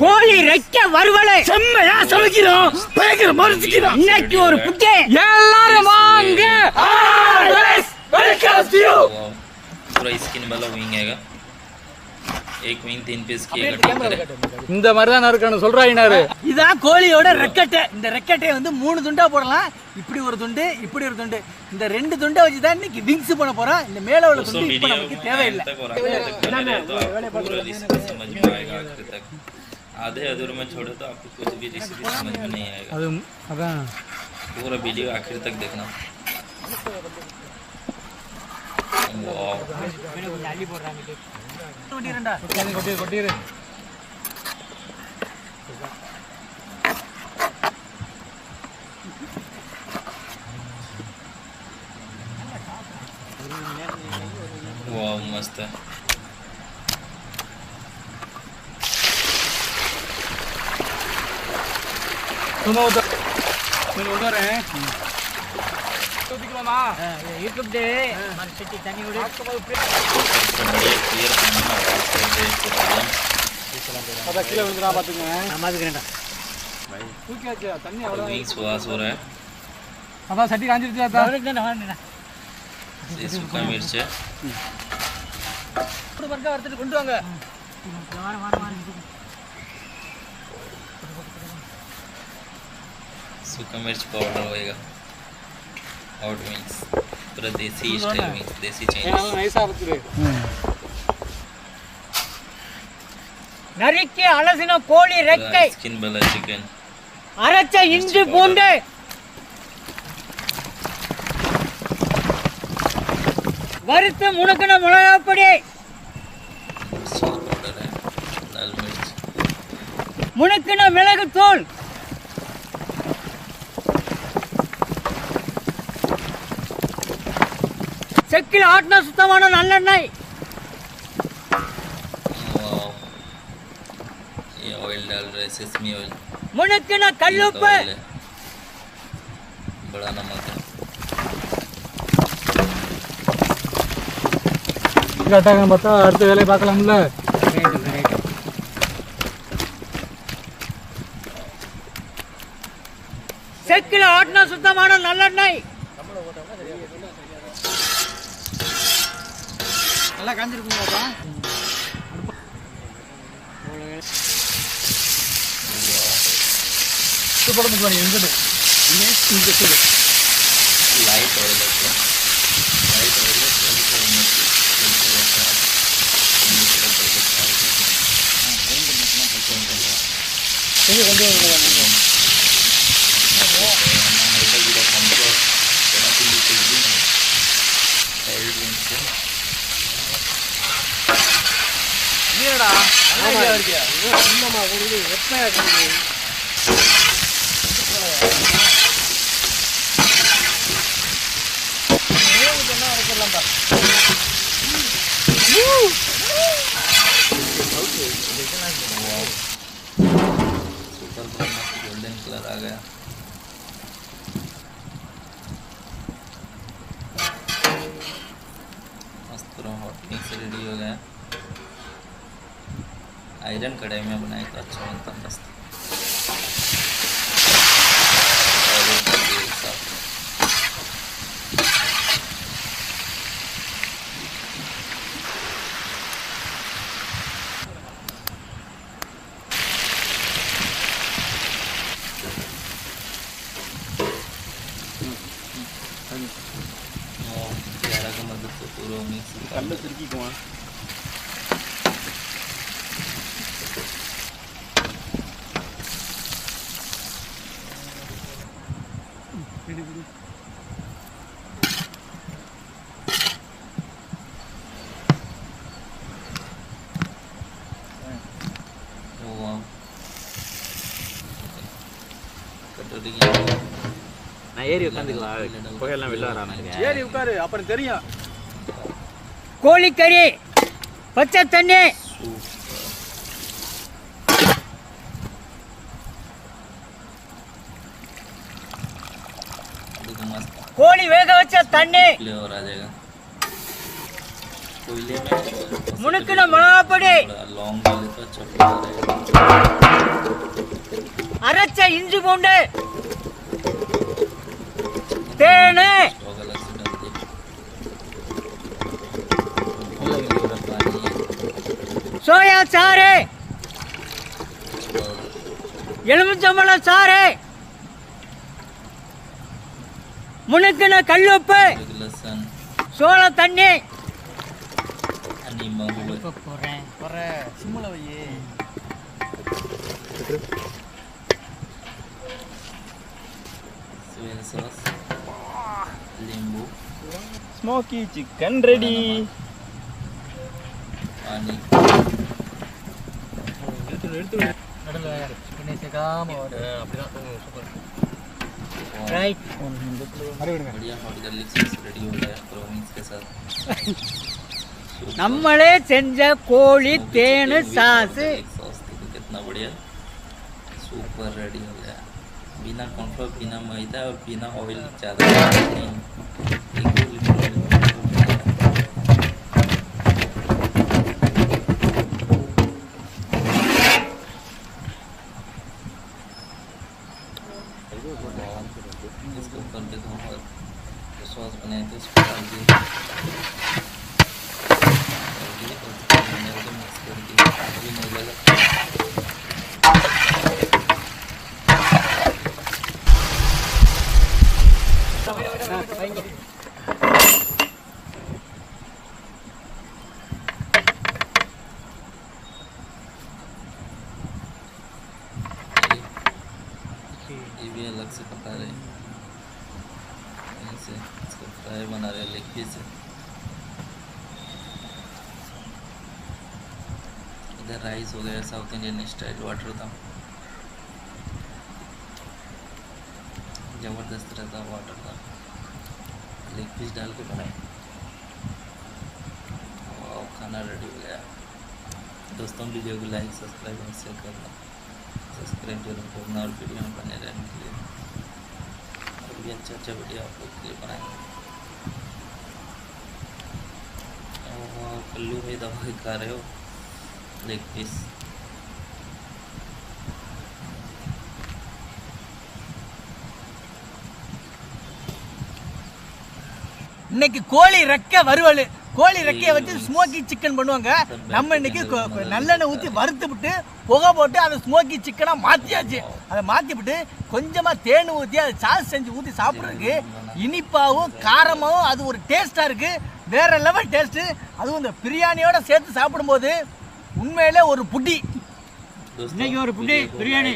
கோழி ரெக்க வறுவலை செம்மையா சமைக்கிறோம். பயங்கர மறுத்துக்கிறோம். இன்னைக்கு ஒரு புட்டே எல்லாரும் வாங்க. पूरा स्किन वाला विंग है एक विंग 3 पीस की இந்த மாதிரி தான் இருக்கணும் சொல்றாயினாரு. இதான் கோழியோட ரெக்கட்டை. இந்த ரெக்கட்டையை வந்து 3 துண்டா போடலாம். இப்படி ஒரு துண்டு, இப்படி ஒரு துண்டு. இந்த 2 துண்டை வச்சு தான் இன்னைக்கு விங்ஸ் பண்ண போறோம். இந்த மேல உள்ள துண்டு இப்ப நமக்கு தேவையில்லை. समझ में आएगा आखिर तक. आधे अधूरे में छोड़े तो आपको कुछ भी रेसिपी समझ में नहीं आएगा. அதான் पूरा वीडियो आखिर तक देखना. वाह கொட்டிரு. वाह मस्त है. சும்மா உட்காரேன். யூடியூப் டே మన చెట్టి தண்ணி விடு. क्लियर करना அத கீழ விழுந்துடா பாத்துங்க. நான் பாத்துக்கறேன்டா. தூக்கியாச்சு தண்ணி அவ்வளவு. विंग सुवास हो रहा है. அதான் சட்டி காஞ்சிருச்சு. அதான் வரேன்டா. ये सूखा मिर्च है. ஒரு பர்கா வரதுக்கு கொண்டு வாங்க. सूखा मिर्च पाउडर होएगा. हॉट विंग्स पूरा देसी स्टाइल विंग्स, देसी चाइनीज. நைஸா அரைச்சிரு. நறுக்கி அலசின கோழி ரெக்கை, स्किन वाला चिकन, அரைச்ச இஞ்சி பூண்டு, வறுத்து முணுக்கின மிளகாய் பொடி, सॉस पाउडर है, लाल मिर्च, முணுக்கின மிளகு தூள், செக்கில் ஆட்டின சுத்தமான நல்லெண்ணெய், वाव ये ऑयल डाल रहे हैं, सेसमी ऑयल, முணுக்கின கல்லுப்பு, बड़ा नमक है. கட்டாக பார்த்தா அடுத்த வேலையை பார்க்கலாம்ல. செக்கில் ஆட்டின சுத்தமான நல்லெண்ணெய். நல்லா காஞ்சிருக்குங்களா? போட முடியும் எங்கிட்ட लाइट ऑयल है, लाइट ऑयल है, கொண்டு गोल्डन कलर आ गया. मस्त पूरा हॉट मिक्स रेडी हो गया. आयरन कढ़ाई में बनाए तो अच्छा बनता मस्त. प्यारा का मदद से पूरा मिक्स கல்ல திருக்கிக்குவான். நான் ஏறி உட்காந்துக்கலாம், புகையெல்லாம் வெளில வரானுங்க. ஏறி உட்காரு அப்புறம் தெரியும். கோழிக்கறி, பச்சை தண்ணி, मस्त கோழி வேக வச்ச தண்ணி, फ्लेवर आ जाएगा. कोयले में முனுக்கின மிளகாப்பொடி, लौंग डाले तो अच्छा फ्लेवर आएगा। அரைச்ச இஞ்சி பூண்டு, தேனு, स्टोव अलग से डाल दिए। थोड़ा पानी சோயா சாறு, எலுமிச்சம்பழம் சாறு, முனுக்கின கல்லுப்பு, लहसुन சோள தண்ணி. नींबू हुए போறேன் சிம்முல வையே. सोया सॉस नींबू ஸ்மோக்கி சிக்கன் ரெடி. पानी நடுவில் சிக்கனை சேர்க்காம அப்படிதான் சூப்பர். ரைட். बढ़िया हॉट गार्लिक सॉस रेडी हो गया प्रोविंस के साथ। நம்மளே செஞ்ச கோழி தேனு சாஸ். सॉस देखो कितना बढ़िया सुपर रेडी हो गया बिना कॉर्नफ्लोर बिना मैदा और बिना ऑयल ज़्यादा नहीं। इसको कर के दो और सॉस बनाए थे उसको डाल दिए मिक्स कर दिए अभी नहीं लगा। ये भी अलग से पका रहे हैं ऐसे इसको फ्राई बना रहे हैं लेग पीस। इधर राइस हो गया साउथ इंडियन स्टाइल वाटर था ज़बरदस्त रहता वाटर था लेग पीस डाल के बनाए। वाह खाना रेडी हो गया। दोस्तों वीडियो को लाइक सब्सक्राइब और शेयर करना सब्सक्राइब जरूर करना और वीडियो में बने रहने के लिए और भी अच्छा वीडियो आप लोग के लिए बनाएंगे। और कल्लू भाई दवाई खा रहे हो लेग पीस। இன்னைக்கு கோழி ரெக்கை வறுவல். கோழி ரெக்கையை வச்சு ஸ்மோக்கி சிக்கன் பண்ணுவாங்க. நம்ம இன்னைக்கு நல்லெண்ணெய் ஊற்றி வறுத்து விட்டு புகை போட்டு அதை ஸ்மோக்கி சிக்கனாக மாற்றியாச்சு. அதை மாற்றி விட்டு கொஞ்சமாக தேன் ஊற்றி அதை சாஸ் செஞ்சு ஊற்றி சாப்பிட்றதுக்கு இனிப்பாகவும் காரமாகவும் அது ஒரு டேஸ்ட்டாக இருக்குது. வேற லெவல் டேஸ்ட்டு. அதுவும் இந்த பிரியாணியோட சேர்த்து சாப்பிடும்போது உண்மையிலே ஒரு புட்டி. இன்னைக்கு ஒரு புட்டி பிரியாணி.